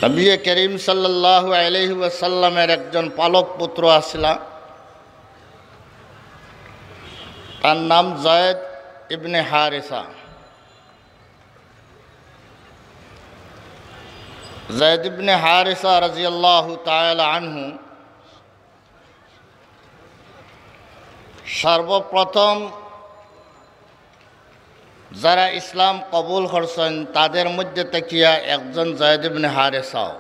নবী করিম সাল্লাল্লাহু আলাইহি ওয়াসাল্লামের একজন পালক পুত্র আসিল, তার নাম যায়েদ ইবনে হারিসা। যায়েদ ইবনে হারিসা রাদিয়াল্লাহু তাআলা আনহু সর্বপ্রথম যারা ইসলাম কবুল করছেন তাদের মধ্যে থেকে একজন যায়েদ ইবনে হারিসাও।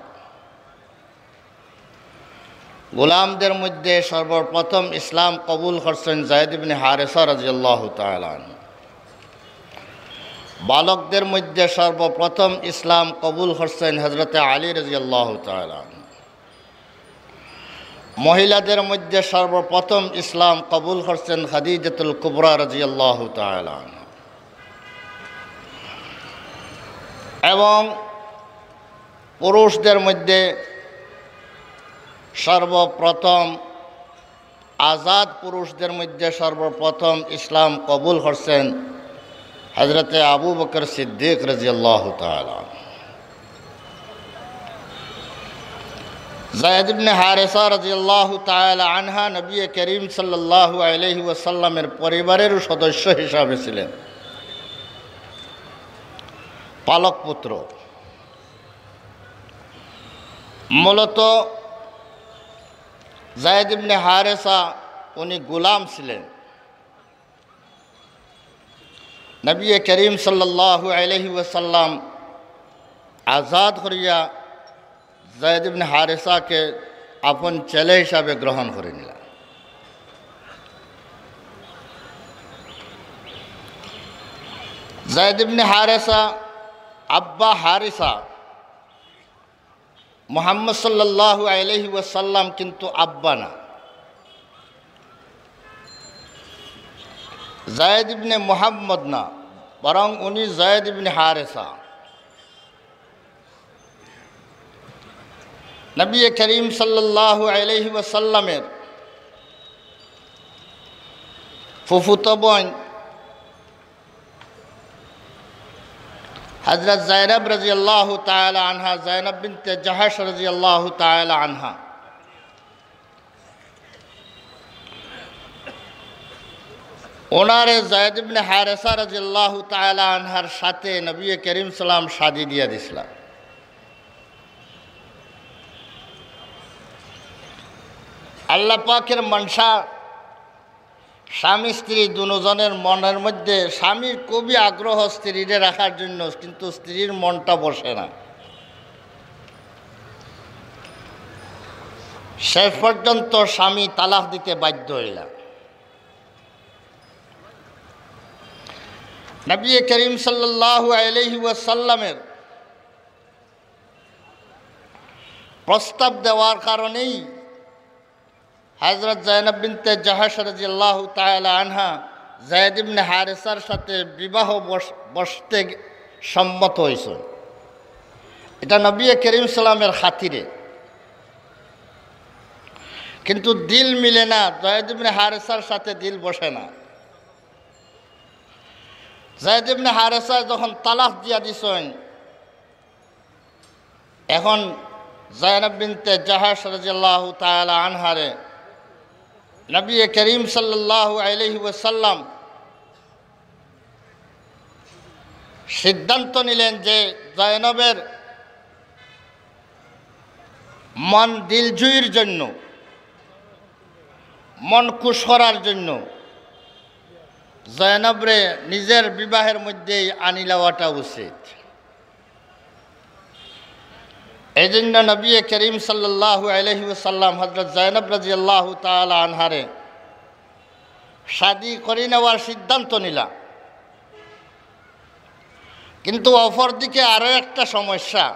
গোলামদের মধ্যে সর্বপ্রথম ইসলাম কবুল করছেন যায়েদ ইবনে হারিসা রাদিয়াল্লাহু তাআলা আনহু। বালকদের মধ্যে সর্বপ্রথম ইসলাম কবুল করছেন হযরত আলী রাদিয়াল্লাহু তাআলা আনহু। মহিলাদের মধ্যে সর্বপ্রথম ইসলাম কবুল করছেন খাদিজাতুল কুবরা রাদিয়াল্লাহু তাআলা আনহা। এবং পুরুষদের মধ্যে সর্বপ্রথম আজাদ পুরুষদের মধ্যে সর্বপ্রথম ইসলাম কবুল করছেন হযরত আবু বকর সিদ্দিক রাদিয়াল্লাহু তাআলা। যায়েদ ইবনে হারিসা রাদিয়াল্লাহু তাআলা আনহা নবী করিম সাল্লাল্লাহু আলাইহি ওয়াসাল্লামের পরিবারের সদস্য হিসাবে ছিলেন, পালক পুত্র। মূলত যায়েদ ইবনে হারিসা উনি গোলাম ছিলেন। নবী করিম সাল্লাল্লাহু আলাইহি ওয়াসাল্লাম আজাদ করিয়া যায়েদ ইবনে হারিসাকে আপন ছেলে হিসাবে গ্রহণ করে নিলেন। যায়েদ ইবনে হারিসা আব্বা হারিসা, মুহাম্মদ সাল্লাল্লাহু আলাইহি ওয়াসাল্লাম কিন্তু আব্বা না। যায়েদ ইবনে মুহাম্মদ না, বরং উনি যায়েদ ইবনে হারিসা। নবী করিম সাল্লাল্লাহু আলাইহি ওয়াসাল্লামের ফুফুতো বোন হযরত যায়েনব রাদিয়াল্লাহু তাআলা আনহা, যায়েনব বিনতে জাহাশ রাদিয়াল্লাহু তাআলা আনহা, ওনারে যায়েদ ইবনে হারিসা রাদিয়াল্লাহু তাআলা আনহার সাথে নবী করিম সাল্লাম শাদী দিয়া দিছিলেন। আল্লাহ পাকের মনসা স্বামী স্ত্রী দুজনের মনের মধ্যে, স্বামীর খুবই আগ্রহ স্ত্রীরে রাখার জন্য, কিন্তু স্ত্রীর মনটা বসে না। শেষ পর্যন্ত স্বামী তালাক দিতে বাধ্য হইল। নবী করিম সাল্লাল্লাহু আলাইহি ওয়াসাল্লামের প্রস্তাব দেওয়ার কারণেই হযরত যায়েনব বিনতে জাহাশ রাদিয়াল্লাহু তাআলা আনহা যায়েদ ইবনে হারিসার সাথে বিবাহ বসতে সম্মত হয়েছে। এটা নবী করিম সাল্লামের খাতিরে, কিন্তু দিল মিলে না। যায়েদ ইবনে হারিসার সাথে দিল বসে না। যায়েদ ইবনে হারিসা যখন তালাক দিয়া দিছেন, এখন যায়েনব বিনতে জাহাশ রাদিয়াল্লাহু তাআলা আনহারে নবী করিম সাল্লাল্লাহু আলাইহি ওয়াসাল্লাম সিদ্ধান্ত নিলেন যে যায়েনবের মন দিলজুইর জন্য, মন খুশ করার জন্য যায়েনবরে নিজের বিবাহের মধ্যেই আনি লওয়াটা উচিত। এই জন্য নবী করিম সাল্লাল্লাহু আলাইহি ওয়াসাল্লাম হযরত যায়েনব রাদিয়াল্লাহু তাআলা আনহারে শাদী করে নেওয়ার সিদ্ধান্ত নিলা। কিন্তু অপরদিকে আরও একটা সমস্যা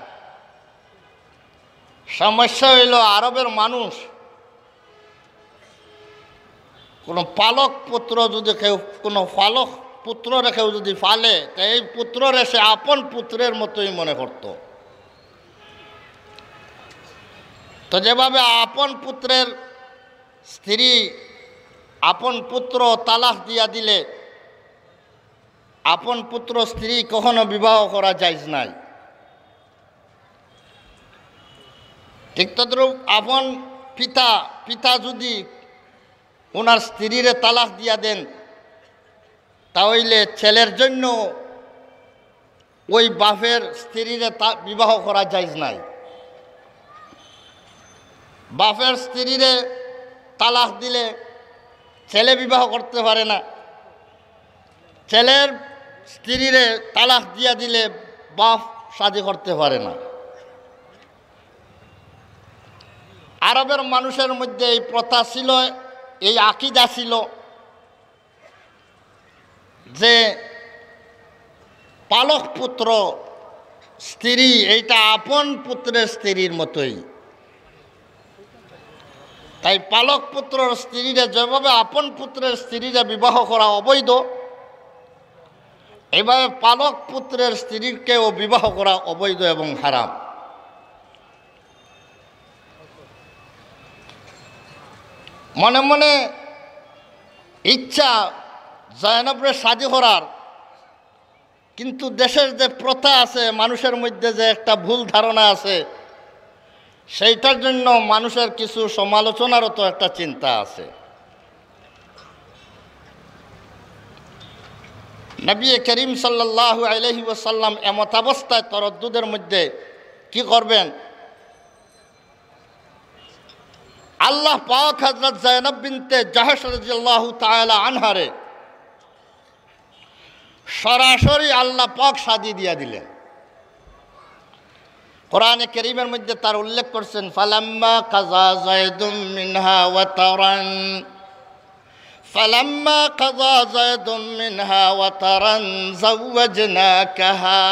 হইল, আরবের মানুষ কোনো পালক পুত্র যদি কোনো পালক পুত্র রেখেও যদি পালে, তো এই পুত্ররে সে আপন পুত্রের মতোই মনে করত। তো যেভাবে আপন পুত্রের স্ত্রী আপন পুত্র তালাক দিয়া দিলে আপন পুত্র স্ত্রী কখনো বিবাহ করা যাইজ নাই। ঠিক তদ্রূপ আপন পিতা যদি ওনার স্ত্রীরে তালাক দিয়া দেন, তাহলে ছেলের জন্য ওই বাপের স্ত্রীরে বিবাহ করা যাইজ নাই। বাপের স্ত্রীরে তালাক দিলে ছেলে বিবাহ করতে পারে না, ছেলের স্ত্রীরে তালাক দিয়া দিলে বাপ শাদী করতে পারে না। আরবের মানুষের মধ্যে এই প্রথা ছিল, এই আকীদা ছিল যে পালক পুত্র স্ত্রী এইটা আপন পুত্রের স্ত্রীর মতোই। তাই পালক পুত্রের স্ত্রীরা যেভাবে আপন পুত্রের স্ত্রীরা বিবাহ করা অবৈধ, এভাবে পালক পুত্রের স্ত্রীকেও বিবাহ করা অবৈধ এবং হারাম। মনে মনে ইচ্ছা জয়নবরে শাদী করার, কিন্তু দেশের যে প্রথা আছে, মানুষের মধ্যে যে একটা ভুল ধারণা আছে, সেইটার জন্য মানুষের কিছু সমালোচনারও তো একটা চিন্তা আছে। নবী করিম সাল্লাল্লাহু আলাইহি ওয়াসাল্লাম এমত অবস্থায় তরদ্দুদের মধ্যে কি করবেন? আল্লাহ পাক হযরত যায়েনব বিনতে জাহশ রাদিয়াল্লাহু তাআলা আনহারে সরাসরি আল্লাহ পাক শাদী দিয়া দিলেন। কোরআনে কারীমের মধ্যে তার উল্লেখ করছেন, ফালাম্মা কাযা যায়দুম মিনহা ওয়াতারান ফালাম্মা কাযা যায়দুম মিনহা ওয়াতারান যাওয়াজনাকাহা।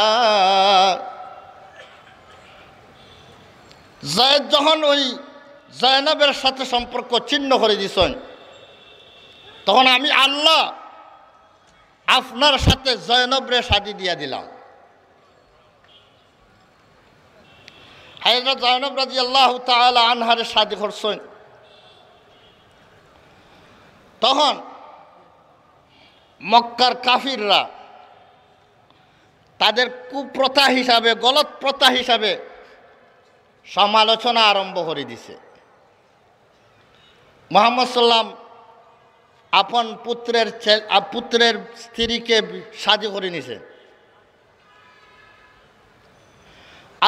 যায়েদ যখন ওই জয়নবের সাথে সম্পর্ক ছিন্ন করে দিছেন, তখন আমি আল্লাহ আপনার সাথে জয়নবরে শাদী দিয়া দিলাম। হযরত জয়নব রাদিয়াল্লাহু তাআলা আনহারে শাদী করছেন। তখন মক্কার কাফিররা তাদের কুপ্রথা হিসাবে, গলত প্রথা হিসাবে সমালোচনা আরম্ভ করে দিছে। মুহাম্মদ সাল্লাম আপন পুত্রের স্ত্রীকে শাদী করে নিছে।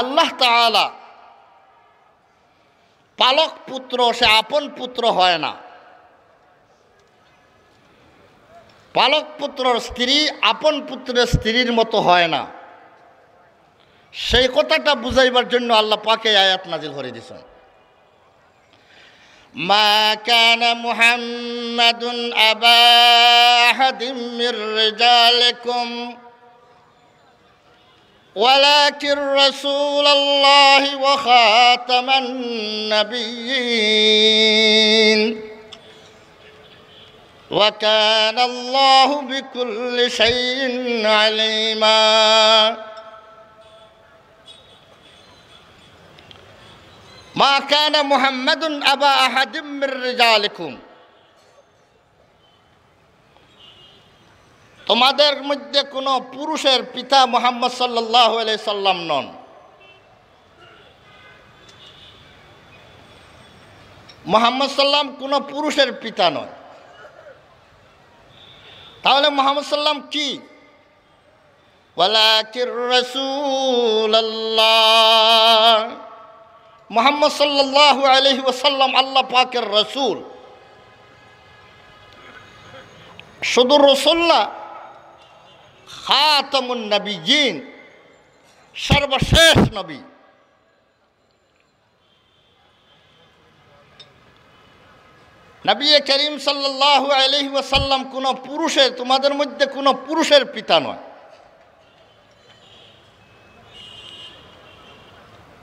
আল্লাহ তাআলা পালক পুত্র, সে আপন পুত্র হয় না। পালক পুত্রর স্ত্রী আপন পুত্রের স্ত্রীর মতো হয় না। সেই কথাটা বুঝাইবার জন্য আল্লাহ পাকে আয়াত নাজিল করে দিয়েছেন। মা কানা মুহাম্মাদুন আবা আহাদিম মির রিজালিকুম ওয়ালাকিন রাসূলুল্লাহি ওয়া খাতামান নাবিয়্যিন ওয়া কানা আল্লাহু বিকুল্লি শাইইন আলিমা। মা কানা মুহাম্মাদুন আবা আহাদিম মির রিজালিকুম, তোমাদের মধ্যে কোনো পুরুষের পিতা মুহাম্মদ সাল্লাল্লাহু আলাইহি সাল্লাম নন। মুহাম্মদ সাল্লাম কোনো পুরুষের পিতা নয়। তাহলে মুহাম্মদ সাল্লাম কি? ওয়ালাকির রাসূলুল্লাহ, মুহাম্মদ সাল্লাল্লাহু আলাইহি ওয়াসাল্লাম আল্লাহ পাকের রসুল। শুধু রসুল না, খাতামুন নবিয়্যিন, সর্বশেষ নবী। নবী করিম সাল্লাল্লাহু আলাইহি ওয়াসাল্লাম কোনো পুরুষের, তোমাদের মধ্যে কোনো পুরুষের পিতা নয়।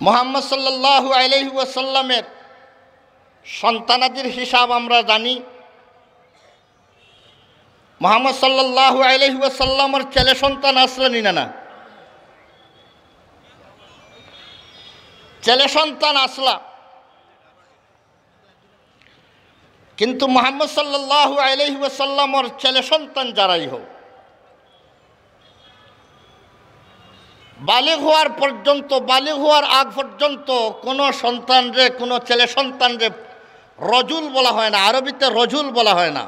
মুহাম্মদ সাল্লাল্লাহু আলাইহি ওয়াসাল্লামের সন্তানাদির হিসাব আমরা জানি। মুহাম্মদ সাল্লাল্লাহু আলাইহি ওয়াসাল্লামের ছেলে সন্তান আসলেনি না? ছেলে সন্তান আসলা, কিন্তু মুহাম্মদ সাল্লাল্লাহু আলাইহি ওয়াসাল্লামের ছেলে সন্তান যারাই হোক, বালিগ হওয়ার পর্যন্ত, বালিগ হওয়ার আগ পর্যন্ত কোনো সন্তানরে, কোনো ছেলে সন্তানরে রজুল বলা হয় না, আরবিতে রজুল বলা হয় না।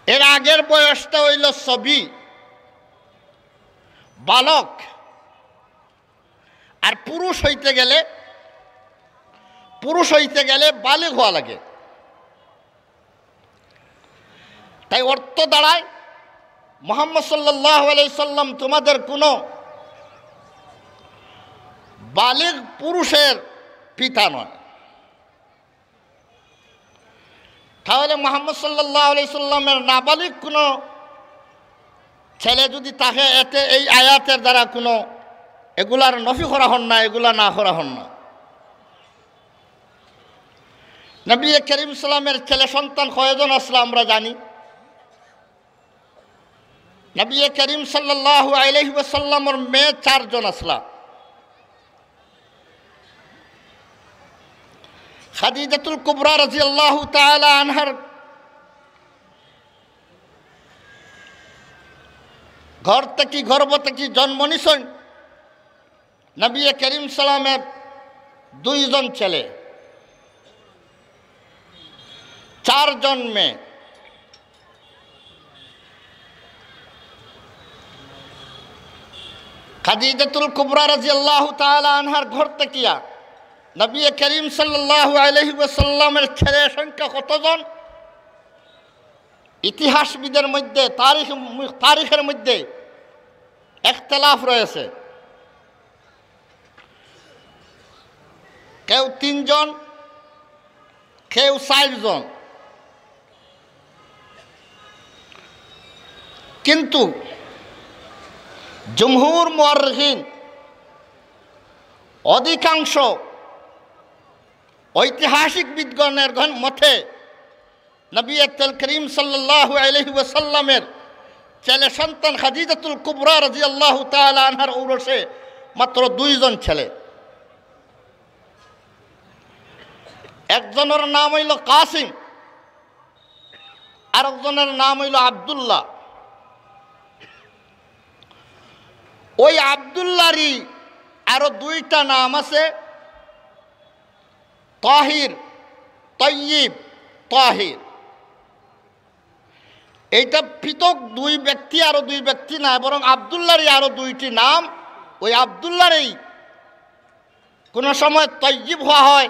এর আগের বয়সটা হইল সবি, বালক। আর পুরুষ হইতে গেলে বালিগ হওয়া লাগে। তাই অর্থ দাঁড়ায় মুহাম্মদ সাল্লাল্লাহু আলাইহি সাল্লাম তোমাদের কোনো বালিগ পুরুষের পিতা নয়। তাহলে মুহাম্মদ সাল্লাল্লাহু আলাইহি সাল্লামের নাবালিগ কোনো ছেলে যদি তাকে এতে এই আয়াতের দ্বারা কোনো এগুলার নফি করা হন না, এগুলা না করা হন না। নবী করিম সাল্লামের ছেলে সন্তান কয়জন আসলো আমরা জানি। নবী করিম সাল্লাল্লাহু আলাইহি ওয়াসাল্লামের মেয়ে 4 জন আসলা। খাদিজাতুল কুবরা রাদিয়াল্লাহু তাআলা আনহার ঘর থেকে, গর্ভ থেকে জন্ম নিছেন নবী করিম সাল্লামের 2 জন ছেলে, 4 জন মেয়ে। খাদিজাতুল কুবরা রাদিয়াল্লাহু তাআলা আনহার ঘর থেকে নবী করিম সাল্লাল্লাহু আলাইহি ওয়াসাল্লামের ছেলের সংখ্যা কতজন? ইতিহাসবিদের মধ্যে, তারিখের মধ্যে ইখতিলাফ রয়েছে। কেউ 3 জন, কেউ 4 জন। কিন্তু জমহুর মুআররিখিন, অধিকাংশ ঐতিহাসিক বিদগণের মতে নবী করিম সাল্লাল্লাহু আলাইহি ওয়াসাল্লামের ছেলে সন্তান খাদিজাতুল কুবরা রাদিয়াল্লাহু তাআলা আনহার ঔরসে মাত্র 2 জন ছেলে। একজনের নাম হইল কাসিম, আরেকজনের নাম হইল আব্দুল্লাহ। ওই আব্দুল্লাহরই আরো 2টা নাম আছে, তাহির, তয়্যিব, তাহির। এইটা পৃথক 2 ব্যক্তি, আরো 2 ব্যক্তি না, বরং আব্দুল্লাহরই আরো 2টি নাম। ওই আব্দুল্লাহরই কোনো সময় তয়্যিব হওয়া হয়,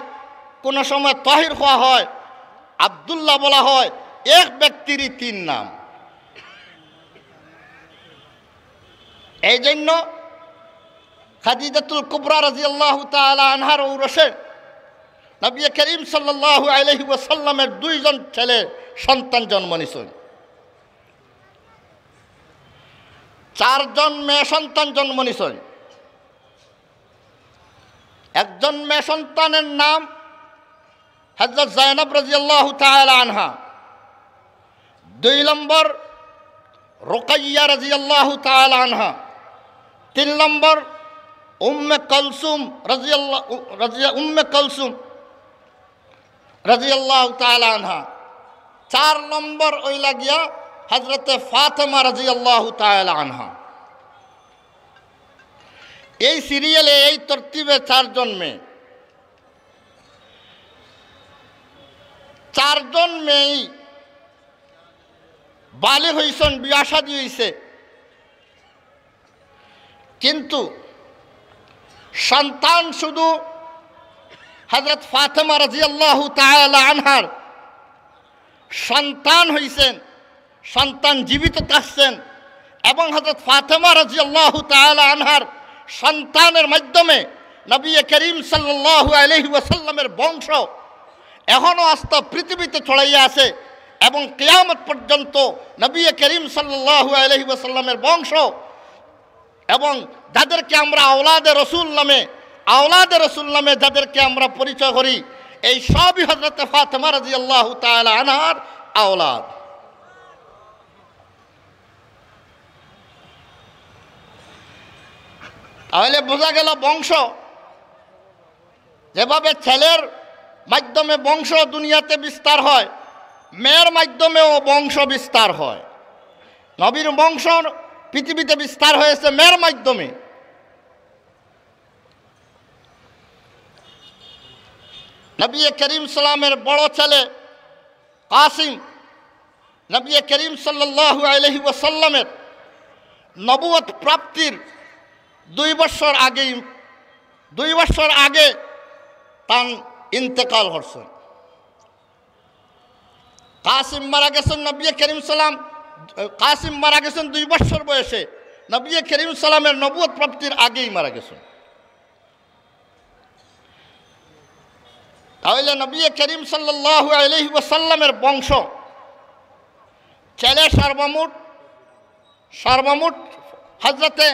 কোনো সময় তাহির হওয়া হয়। আব্দুল্লাহ বলা হয় এক ব্যক্তিরই 3 নাম। এই জন্য খাদিজাতুল কুবরা রাদিয়াল্লাহু তাআলা আনহার ঔরসে নবী করিম সাল্লাল্লাহু আলাইহি ওয়াসাল্লামের 2 জন ছেলে সন্তান জন্ম নিছেন। 4 জন মেয়ে সন্তান জন্ম নিছেন। একজন মেয়ে সন্তানের নাম হযরত যায়েনব রাদিয়াল্লাহু তাআলা আনহা, 2 নম্বর রুকাইয়া রাদিয়াল্লাহু তাআলা আনহা, 3 নম্বর উম্মে কুলসুম রাদিয়াল্লাহু তাআলা আনহা, 4 নম্বর ওইলা গিয়া হযরতে ফাতেমা রাদিয়াল্লাহু তাআলা আনহা। এই সিরিয়ালে, এই তরতিবে 4 জন মেয়ে। 4 জন মেয়ে বালিগ হইছেন, বিয়া শাদী হইছে, কিন্তু সন্তান শুধু হযরত ফাতেমা রাদিয়াল্লাহু তাআলা আনহার সন্তান হইছেন, সন্তান জীবিত থাকছেন। এবং হযরত ফাতেমা রাদিয়াল্লাহু তাআলা আনহার সন্তানের মাধ্যমে নবী করিম সাল্লাল্লাহু আলাইহি ওয়াসাল্লামের বংশ এখনো আস্তে পৃথিবীতে ছড়াইয়া আছে। এবং কিয়ামত পর্যন্ত নবী করিম সাল্লাল্লাহু আলাইহি ওয়াসাল্লামের বংশ, এবং যাদেরকে আমরা আওলাদে রসুল নামে যাদেরকে আমরা পরিচয় করি, এই সবই হযরত ফাতেমা রাদিয়াল্লাহু তাআলা আনহার আওলাদ। তাহলে বোঝা গেল বংশ, যেভাবে ছেলের মাধ্যমে বংশ দুনিয়াতে বিস্তার হয়, মেয়ের মাধ্যমেও বংশ বিস্তার হয়। নবীর বংশ পৃথিবীতে বিস্তার হয়েছে মেয়ের মাধ্যমে। নবী করিম সাল্লামের বড় ছেলে কাসিম নবী করিম সাল্লাল্লাহু আলাইহি ওয়াসাল্লামের নবুয়ত প্রাপ্তির 2 বছর আগে তার ইন্তেকাল হয়েছে। কাসিম মারা গেছেন নবী করিম সাল্লাম, কাসিম মারা গেছেন 2 বছর বয়সে, নবী করিম সাল্লামের নবুয়ত প্রাপ্তির আগেই মারা গেছেন। তাহলে নবী করিম সাল্লাল্লাহু আলাইহি ওয়াসাল্লামের বংশ ছেলে সর্বমোট হযরতে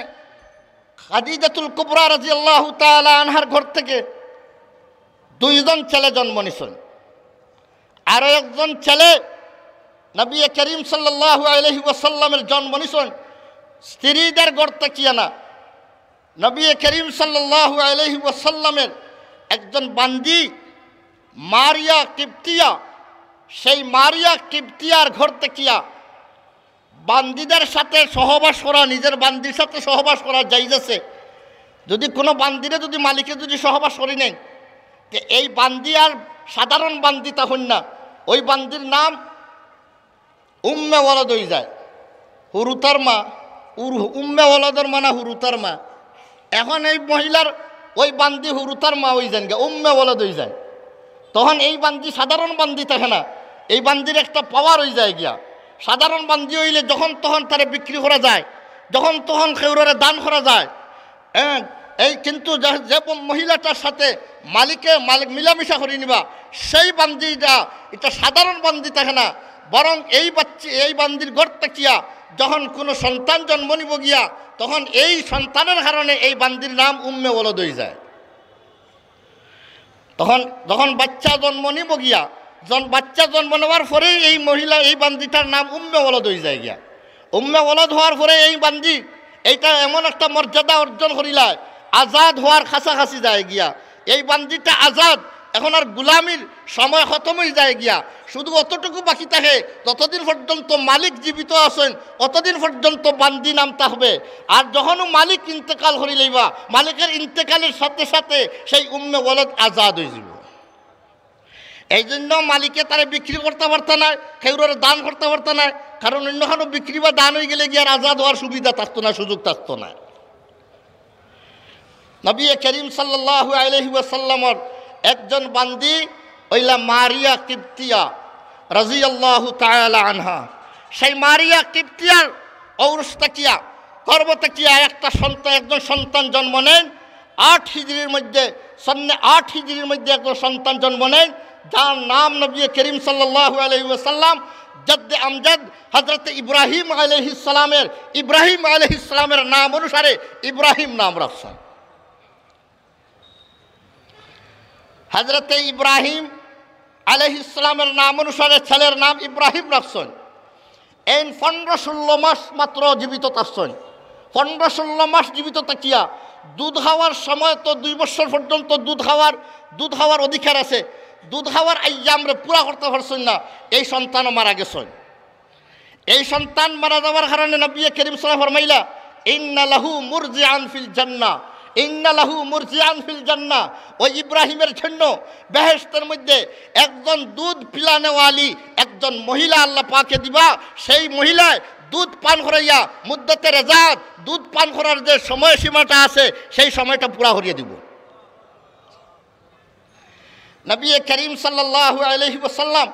খাদিজাতুল কুবরা রাদিয়াল্লাহু তাআলা আনহার ঘর থেকে 2 জন ছেলে জন্ম নিয়েছেন। আরো একজন ছেলে নবী করিম সাল্লাল্লাহু আলাইহি ওয়াসাল্লামের জন্ম নিয়েছেন স্ত্রীদের ঘর থেকে না, নবী করিম সাল্লাল্লাহু আলাইহি ওয়াসাল্লামের একজন বান্দি মারিয়া কিপ্তিয়া, সেই মারিয়া কিপ্তিয়ার ঘর থেকে বান্দিদের সাথে সহবাস করা, নিজের বান্দির সাথে সহবাস করা জায়েজ আছে। যদি কোনো বান্দিরে যদি মালিকে যদি সহবাস করি নেই, তো এই বান্দি আর সাধারণ বান্দি তখন না, ওই বান্দির নাম উম্মে ওয়ালাদ হয়ে যায়, হুরুতার মা। উম্মে ওয়ালাদের মানা হুরুতার মা। এখন এই মহিলার ওই বান্দি হুরুতার মা হয়ে যান গে, উম্মে ওয়ালাদ হয়ে যায়। তখন এই বান্দি সাধারণ বান্দি থাকে না, এই বান্দির একটা পাওয়ার হয়ে যায় গিয়া। সাধারণ বান্দি হইলে যখন তখন তারে বিক্রি করা যায়, যখন তখন খেউরে দান করা যায়। এই কিন্তু যে মহিলাটার সাথে মালিক মিলামিশা করে নিবা, সেই বান্দিটা এটা সাধারণ বান্দি থাকে না, বরং এই বান্দির ঘর তাকিয়া যখন কোনো সন্তান জন্ম নিব গিয়া, তখন এই সন্তানের কারণে এই বান্দির নাম উম্মে ওয়ালাদ হয়ে যায়। যখন বাচ্চা জন্ম নিব গিয়া, বাচ্চা জন্ম নেওয়ার পরেই এই মহিলা এই বান্দিটার নাম উম্মে ওয়ালাদ হয়ে যায় গিয়া। উম্মে ওয়ালাদ হওয়ার পরে এই বান্দি এইটা এমন একটা মর্যাদা অর্জন করিলায়, আজাদ হওয়ার কাছাকাছি যায় গিয়া। এই বান্দিটা আজাদ, এখন আর গুলামির সময় খতম হয়ে যায় গিয়া। শুধু অতটুকু বাকি থাকে, যতদিন পর্যন্ত মালিক জীবিত আছেন অতদিন পর্যন্ত বান্দি নাম থাকবে। আর যখনও মালিক ইন্তেকাল করি লইবা, মালিকের ইন্তেকালের সাথে সাথে সেই উম্মে ওয়ালাদ আজাদ হয়ে যাব। এই জন্য মালিকে তারা বিক্রি করতে পারত না, খেউরের দান করতে পারত না, কারণ অন্যখানে বিক্রি বা দান হয়ে গেলে গিয়ে আর আজাদ হওয়ার সুবিধা থাকতো না, সুযোগ থাকতো না। নবী করিম সাল্লাল্লাহু আলাইহি ওয়াসাল্লামের একজন বান্দি ওইলা মারিয়া কিপ্তিয়া রাদিয়াল্লাহু তাআলা আনহা। সেই মারিয়া কিপ্তিয়ার ঔরস তাকিয়া গর্ভ তাকিয়া একজন সন্তান জন্ম নেন। 8 হিজরির মধ্যে একজন সন্তান জন্ম নেন, যার নাম নবী করিম সাল্লাল্লাহু আলাইহি ওয়াসাল্লাম জদ্দে আমজাদ হযরত ইব্রাহিম আলাইহিস সালামের নাম অনুসারে ইব্রাহিম নাম রাখছেন। হযরত ইব্রাহিম আলাইহিস সালামের নাম অনুসারে ছেলের নাম ইব্রাহিম রাখছেন। এই 15-16 মাস মাত্র জীবিত থাকছেন। 15-16 মাস জীবিত থাকিয়া দুধ খাওয়ার সময় তো 2 বছর পর্যন্ত দুধ খাওয়ার অধিকার আছে, দুধ খাওয়ার আইয়ামরে পুরা করতে পারছেন না, এই সন্তানও মারা গেছেন। এই সন্তান মারা যাওয়ার কারণে নবী করিম সাল্লাল্লাহু আলাইহি ওয়াসাল্লাম ফরমাইলা, ইন্না লাহু মুরজিআন ফিল জান্নাহ। ওই ইব্রাহিমের জন্য বেহেশতের মধ্যে একজন দুধ পিলানেওয়ালি একজন মহিলা আল্লাহ পাকে দিবা। সেই মহিলায় দুধ পান করাইয়া মুদ্দতে রেজাত, দুধ পান করার যে সময়সীমাটা আছে সেই সময়টা পুরা করিয়ে দিব। নবী করিম সাল্লাল্লাহু আলাইহি ওয়াসাল্লাম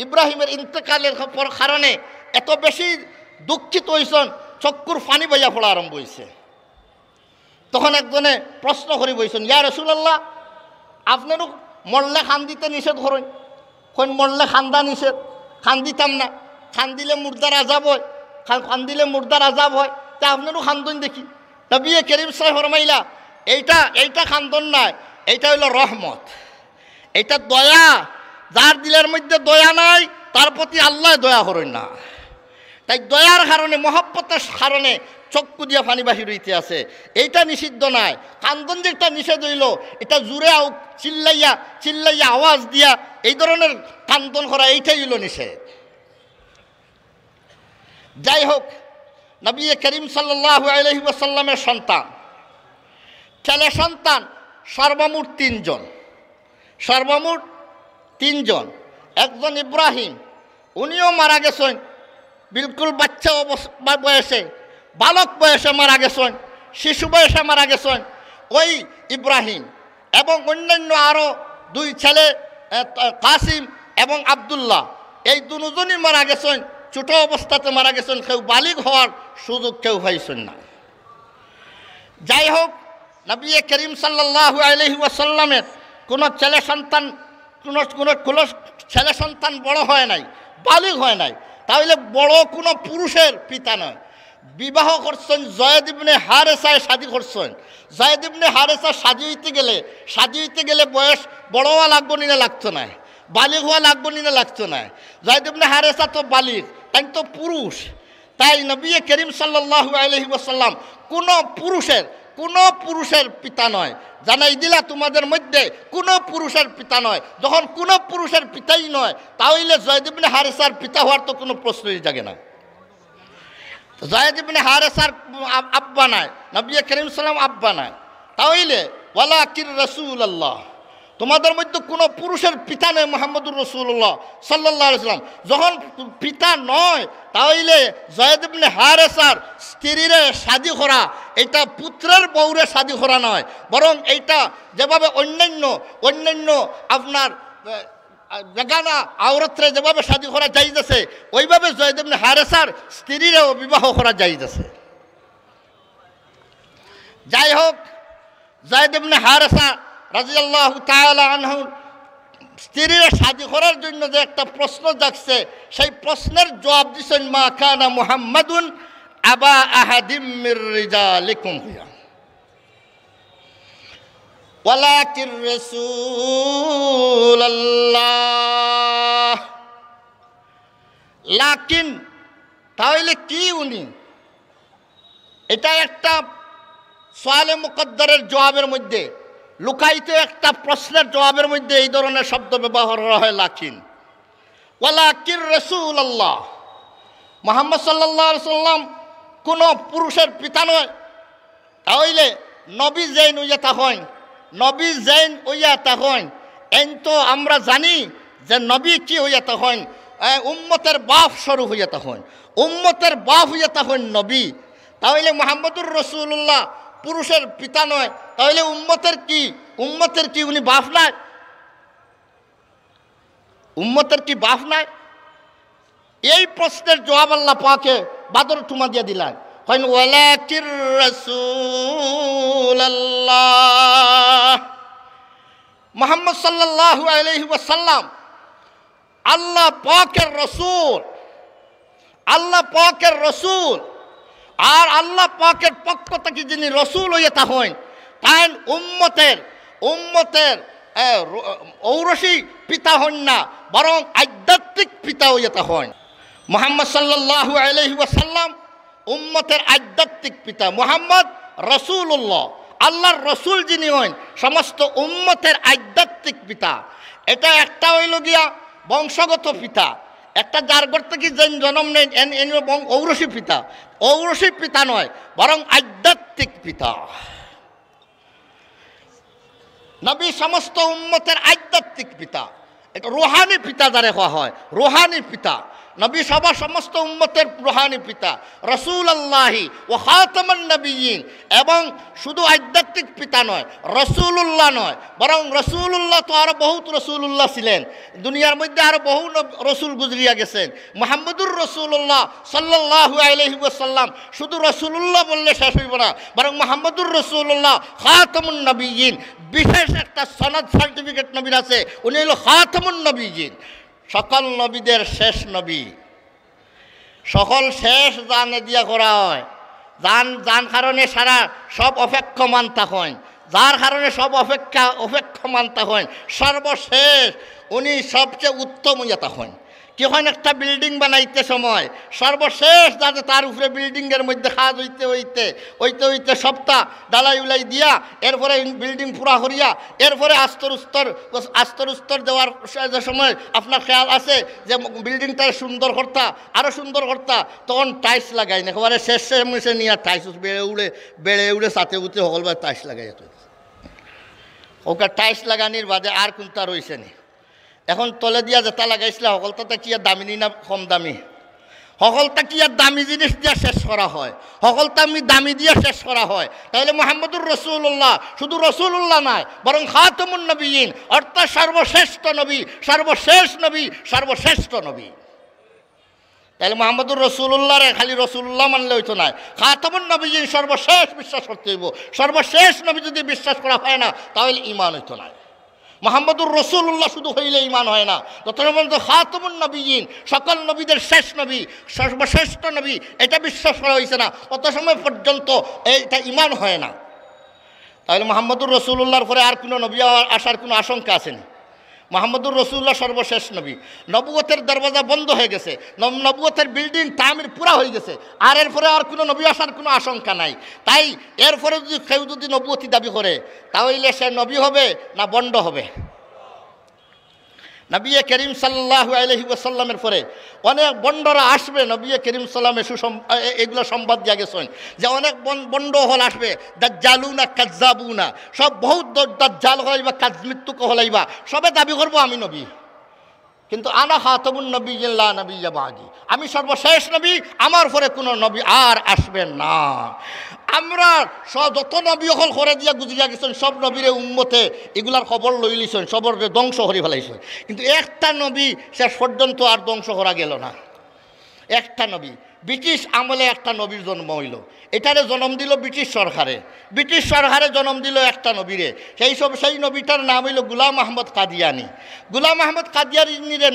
ইব্রাহিমের ইন্তেকালের কারণে এত বেশি দুঃখিত হয়েছেন, চক্ষুর পানি বইয়া পড়া আরম্ভ হয়েছে। তখন একজনে প্রশ্ন করি বইছেন, ইয়া রাসূলুল্লাহ, আপনারও মরলে খান দিতে নিষেধ করেন, কোন মরলে খান্দা নিষেধ, খান দিতাম না, খান দিলে মুর্দার আজাব হয়, খান দিলে মুর্দার আজাব হয়, তা আপনারও খান্দন দেখি। নবী করিম সাল্লাল্লাহু আলাইহি ওয়াসাল্লাম ফরমাইলা, এইটা খান্দন নয়, এইটা হইল রহমত, এইটা দয়া। যার দিলের মধ্যে দয়া নাই তার প্রতি আল্লাহ দয়া করেন না। তাই দয়ার কারণে, মহব্বতের কারণে চক্ষু দিয়া পানি বাহির হইতে আছে, এইটা নিষিদ্ধ নয়। কান্দন যেটা নিষেধ হইল, এটা জুড়ে চিল্লাইয়া আওয়াজ দিয়া এই ধরনের কান্দন করা, এইটাই হইল নিষেধ। যাই হোক, নবী করিম সাল্লাল্লাহু আলাইহি ওয়াসাল্লামের সন্তান, ছেলে সন্তান সর্বমোট তিনজন, সর্বমোট তিনজন। একজন ইব্রাহিম, উনিও মারা গেছেন বিলকুল বাচ্চা বয়সে, বালক বয়সে মারা গেছেন, শিশু বয়সে মারা গেছেন ওই ইব্রাহিম। এবং অন্যান্য আরও দুই ছেলে কাসিম এবং আবদুল্লাহ, এই দুজনই মারা গেছেন, ছোট অবস্থাতে মারা গেছেন, কেউ বালিগ হওয়ার সুযোগ কেউ পাইছেন না। যাই হোক, নবী করিম সাল্লাল্লাহু আলাইহি ওয়াসাল্লামের কোনো ছেলে সন্তান কোনো ছেলে সন্তান বড় হয় নাই, বালিগ হয় নাই, তাহলে বড় কোনো পুরুষের পিতা নয়। বিবাহ করছেন জয়েদ ইবনে হারেসায়, শাদী করছেন। জয়েদ ইবনে হারেসা শাদী হইতে গেলে বয়স বড় হওয়া লাগবো নিনে লাগতো না, বালিগ হওয়া লাগবো নিনে লাগতো না। জয়েদ ইবনে হারেসা তো বালিগ, তাই তো পুরুষ। তাই নবী করিম সাল্লাল্লাহু আলাইহি ওয়াসাল্লাম কোনো পুরুষের পিতা নয়। জানাই দিলা তোমাদের মধ্যে কোনো পুরুষের পিতা নয়। যখন কোনো পুরুষের পিতাই নয়, তাহলে জয়েদ ইবনে হারেসার পিতা হওয়ার তো কোনো প্রশ্নই জাগে না। জয়েদ ইবনে হারেসার আব্বা নাই, নবী করিম সাল্লাম আব্বা নাই। তাহলে ওয়ালাকির রাসূলুল্লাহ, তোমাদের মধ্যে কোনো পুরুষের পিতা নয় মুহাম্মদুর রাসূলুল্লাহ সাল্লাল্লাহু আলাইহি ওয়াসাল্লাম। যখন পিতা নয়, তাহলে জয়েদ ইবনে হারেসার স্ত্রীর শাদী করা, এটা পুত্রের বউরে শাদী করা নয়, বরং এইটা যেভাবে অন্যান্য আপনার বেগানা আওরতরে যেভাবে শাদী করা জায়েজ আছে, ওইভাবে জয়েদ ইবনে হারেসার স্ত্রীরও বিবাহ করা জায়েজ আছে। যাই হোক, জয়েদ ইবনে হারেসা রাদিয়াল্লাহু তাআলা আনহু স্ত্রীর শাদী করার জন্য যে একটা প্রশ্ন জাগছে, সেই প্রশ্নের জবাব দিচ্ছেন মা কানা মুহাম্মাদুন আবা আহাদিম মির রিজালিকুম ওয়ালাকির রাসূলুল্লাহ। লাকিন, তাহলে কি উনি? এটা একটা সোয়ালে মুকদ্দারের জবাবের মধ্যে, লুকায়িত একটা প্রশ্নের জবাবের মধ্যে এই ধরনের শব্দ ব্যবহার করা হয়, লাকিন। ওয়ালাকির রাসূলুল্লাহ, মুহাম্মদ সাল্লাল্লাহু আলাইহি সাল্লাম কোনো পুরুষের পিতা নয়। তাহলে নবী জেন হইয়া হয়, নবী জেন হইয়া হয়, এন তো আমরা জানি যে নবী কি হইয়া হয়, উম্মতের বাপ স্বরূপ হইয়া হয়, উম্মতের বাপ হইয়া হয় নবী। তাহলে মুহাম্মদুর রাসূলুল্লাহ পুরুষের পিতা নয়, তাহলে উম্মতের কি উনি বাপ নাই? উম্মতের কি বাপ নাই? এই প্রশ্নের জবাব আল্লাহ পাকে বাদর টুমা দিয়ে দিলেন, হয় ওয়ালাকির রাসূলুল্লাহ। মুহাম্মদ সাল্লাল্লাহু আলাইহি ওয়াসাল্লাম আল্লাহ পাকের রসূল, আল্লাহ পাকের রসূল। আর আল্লাহ পাকের পক্ষ থেকে যিনি রসূল হইয়া হন, তাই উম্মতের ঔরসী পিতা হন না, বরং আধ্যাত্মিক পিতা হইয়া হন। মুহাম্মদ সাল্লাল্লাহু আলাইহি ওয়াসাল্লাম উম্মতের আধ্যাত্মিক পিতা। মুহাম্মদ রাসূলুল্লাহ, আল্লাহর রসূল যিনি হন, সমস্ত উম্মতের আধ্যাত্মিক পিতা। এটা একটা হইল গিয়া বংশগত পিতা, একটা যার ঘর থেকে যেন জন্ম নেন ঔরসী পিতা। ঔরসী পিতা নয়, বরং আধ্যাত্মিক পিতা। নবী সমস্ত উম্মতের আধ্যাত্মিক পিতা, এটা রুহানি পিতা যারে হওয়া হয়, রুহানি পিতা। নবী সমস্ত উম্মতের রুহানি পিতা, রাসূলুল্লাহি ওয়া খাতামুন নবিয়্যিন। এবং শুধু আধ্যাত্মিক পিতা নয়, রাসূলুল্লাহ নয়, বরং রাসূলুল্লাহ তো আরও বহুত রাসূলুল্লাহ ছিলেন, দুনিয়ার মধ্যে আরও বহু রসুল গুজরিয়া গেছেন। মুহাম্মদুর রাসূলুল্লাহ সাল্লাল্লাহু আলাইহি ওয়াসাল্লাম শুধু রাসূলুল্লাহ বললে শেষ হইব না, বরং মুহাম্মদুর রাসূলুল্লাহ খাতামুন নবিয়্যিন। বিশেষ একটা সনদ সার্টিফিকেট নবীর আছে, উনি হলো খাতামুন নবিয়্যিন, সকল নবীদের শেষ নবী। সকল শেষ জানে দিয়া করা হয়, যার কারণে সারা সব অপেক্ষমান থাকেন, যার কারণে সব অপেক্ষমান থাকেন, সর্বশেষ উনি সবচেয়ে উত্তম হইয়া থাকেন। কেখন একটা বিল্ডিং বানাইতে সময় সর্বশেষ যাতে তার উপরে বিল্ডিংয়ের মধ্যে কাজ হইতে সপ্তাহ ডালাই উলাই দিয়া এরপরে বিল্ডিং পুরা করিয়া এরপরে আস্তর উস্তর দেওয়ার যে সময় আপনার খেয়াল আছে যে বিল্ডিংটা সুন্দর করতা আরও সুন্দর করতা তখন টাইলস লাগাই না একেবারে শেষে মুছে নিয়ে টাইলস বেড়ে উড়ে সাথে উঠে সকলবার টাইলস লাগাই ওকে টাইলস লাগানির বাদে আর কোনটা রয়েছে নি এখন তলে দিয়া যেটা লাগাইছিল সকলটা কি আর দামি নি না কম দামি সকলটা কি আর দামি জিনিস দিয়ে শেষ করা হয় সকলটা আমি দামি দিয়ে শেষ করা হয় তাহলে মুহাম্মদুর রাসূলুল্লাহ শুধু রাসূলুল্লাহ নয় বরং খাতামুন নবিয়্যিন অর্থাৎ সর্বশ্রেষ্ঠ নবী সর্বশেষ নবী সর্বশ্রেষ্ঠ নবী তাহলে মুহাম্মদুর রাসূলুল্লাহ রে খালি রাসূলুল্লাহ মানলে হইতো না খাতামুন নবিয়্যিন সর্বশেষ বিশ্বাস করতে হইব সর্বশেষ নবী যদি বিশ্বাস করা হয় না তাহলে ঈমান হইতো না মুহাম্মদুর রাসূলুল্লাহ শুধু হইলে ঈমান হয় না ততক্ষণ পর্যন্ত খাতামুন নবিয়্যিন সকল নবীদের শেষ নবী সর্বশ্রেষ্ঠ নবী এটা বিশ্বাস করা হয়েছে না তত সময় পর্যন্ত এটা ঈমান হয় না তাহলে মুহাম্মদুর রাসূলুল্লাহর পরে আর কোনো নবী আসার কোনো আশঙ্কা আসেনি মুহাম্মদুর রাসূলুল্লাহ সর্বশেষ নবী নবুয়তের দরওয়াজা বন্ধ হয়ে গেছে নবুয়তের বিল্ডিং তামির পুরা হয়ে গেছে আর এরপরে আর কোনো নবী আসার কোনো আশঙ্কা নাই তাই এরপরে যদি কেউ যদি নবুয়তি দাবি করে তাহলে সে নবী হবে না বন্ড হবে নবী করিম সাল্লাল্লাহু আলাইহি ওয়াসাল্লামের পরে অনেক বন্ডরা আসবে নবী করিম সাল্লামে এগুলো সংবাদ দিয়া গেছেন যে অনেক বন্ড হল আসবে দাজ্জালুনা কাজ্জাবুনা সব বহুত দাজ্জাল হলাইবা কাজমৃত্যুক হলাইবা সবে দাবি করবো আমি নবী কিন্তু আনা খাতামুন নবিয়্যিন লা নবিয়্যা বাদি আমি সর্বশেষ নবী আমার পরে কোনো নবী আর আসবেন না আমরা যত নবী হল করে দিয়া গুজরিয়া গেছেন সব নবীরে উম্মতে এগুলার খবর লই লিছেন সবরে ধ্বংস করে ফেলাইছেন কিন্তু একটা নবী শেষ পর্যন্ত আর ধ্বংস করা গেল না একটা নবী ব্রিটিশ আমলে একটা নবীর জন্ম হইল এটারে জন্ম দিল ব্রিটিশ সরকারে জন্ম দিল একটা নবীরে সেই নবীটার নাম হইল গোলাম আহমদ কাদিয়ানি গোলাম আহমদ কাদিয়ানিরে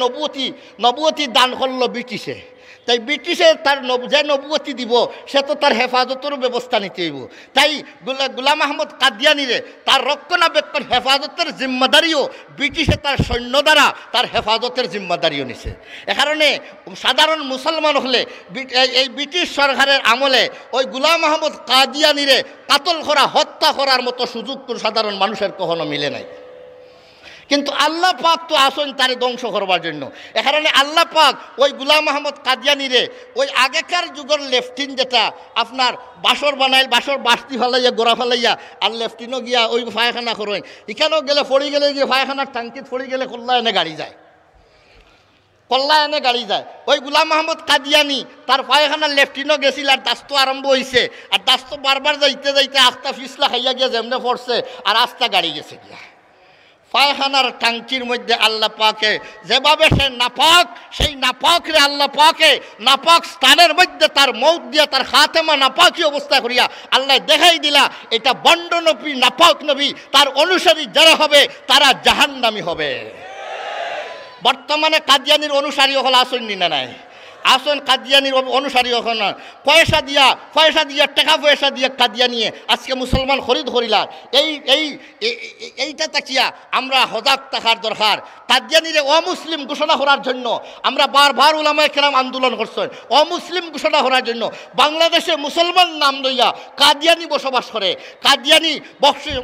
নবুয়তি দান করলো ব্রিটিশে তাই ব্রিটিশে তার যে নবুয়তি দিব সে তো তার হেফাজতেরও ব্যবস্থা নিতে হইব তাই গোলাম আহমদ কাদিয়ানিরে তার রক্ষণাবেক্ষণ হেফাজতের জিম্মাদারিও ব্রিটিশে তার সৈন্য দ্বারা তার হেফাজতের জিম্মাদারিও নিছে এ কারণে সাধারণ মুসলমান হলে এই ব্রিটিশ সরকারের আমলে ওই গোলাম আহমদ কাদিয়ানিরে কাতল করা হত্যা করার মতো সুযোগ সাধারণ মানুষের কখনো মিলে নাই কিন্তু আল্লাহ পাক তো আসেন তারে ধ্বংস করবার জন্য এ কারণে আল্লাহ পাক ওই গোলাম আহমদ কাদিয়ানিরে ওই আগেকার যুগের লেফটিন যেটা আপনার বাসর বাসতি ফেলাইয়া গোড়া ফেলাইয়া আর লেফটিনও গিয়া ওই পায়খানা করেন এখানেও গেলে পড়ে গেলে গিয়ে পায়খানার টাঙ্কিত পড়ে গেলে কল্লা এনে গাড়ি যায় ওই গোলাম আহমদ কাদিয়ানি তার পায়খানার লেফটিনও গেছিল আর দাস্ত আরম্ভ হয়েছে আর দাস্ত বারবার যাইতে আস্তা ফিসলা খাইয়া গিয়া যেমনে পড়ছে আর আস্তা গাড়ি গেছে গিয়া পায়খানার টাঙ্কির মধ্যে আল্লাহ পাকে যেভাবে সে নাপাক সেই নাপাকরে আল্লাহ পাকে নাপাক স্থানের মধ্যে তার মৌত দিয়া তার খাতেমা নাপাকি অবস্থা করিয়া আল্লাহ দেখাই দিলা এটা বন্ড নবী নাপাক নবী তার অনুসারী যারা হবে তারা জাহান্নামী হবে বর্তমানে কাদিয়ানির অনুসারী হল আসেননি না নাই আসন কাদিয়ানির অনুসারী এখন পয়সা দিয়া টাকা পয়সা দিয়া কাদিয়ানিয়ে আজকে মুসলমান খরিদ করিলার এইটা তাকিয়া আমরা হজাক থাকার দরকার কাদিয়ানিরে অমুসলিম ঘোষণা করার জন্য আমরা বারবার উলামায়ে কেরাম আন্দোলন করছেন অমুসলিম ঘোষণা করার জন্য বাংলাদেশে মুসলমান নাম লইয়া কাদিয়ানি বসবাস করে কাদিয়ানি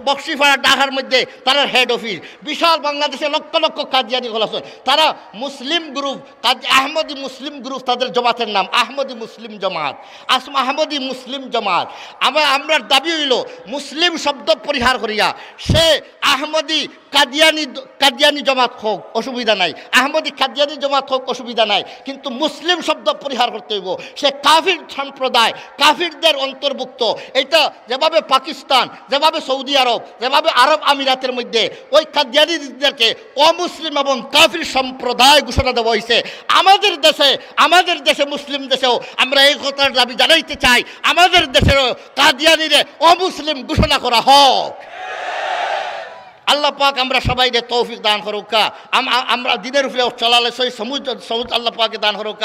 বক্সিপাড়া ঢাকার মধ্যে তারা হেড অফিস বিশাল বাংলাদেশে লক্ষ লক্ষ কাদিয়ানি হল আছেন তারা মুসলিম গ্রুপ আহমদি মুসলিম গ্রুপ তাদের জমাতের নাম আহমদি মুসলিম জমাত আমরা দাবি হইল মুসলিম শব্দ পরিহার করিয়া সে আহমদি কাদিয়ানি জমাত হোক অসুবিধা নাই আহমদি কাদিয়ানি জমাত হোক অসুবিধা নাই কিন্তু মুসলিম শব্দ পরিহার করতে হইব সে কাফির সম্প্রদায় কাফিরদের অন্তর্ভুক্ত এটা যেভাবে পাকিস্তান যেভাবে সৌদি আরব যেভাবে আরব আমিরাতের মধ্যে ওই কাদিয়ানিদেরকে অমুসলিম এবং কাফির সম্প্রদায় ঘোষণা দেওয়া হয়েছে আমাদের দেশে মুসলিম দেশেও আমরা এই কথার দাবি জানাইতে চাই আমাদের দেশেরও কাদিয়ানিরে অমুসলিম ঘোষণা করা হোক আল্লাহ পাক আমরা সবাইকে তৌফিক দান করুক আমরা দিনের উপরে চলালে সই সমুদ্র আল্লাহ পাকে দান করুক।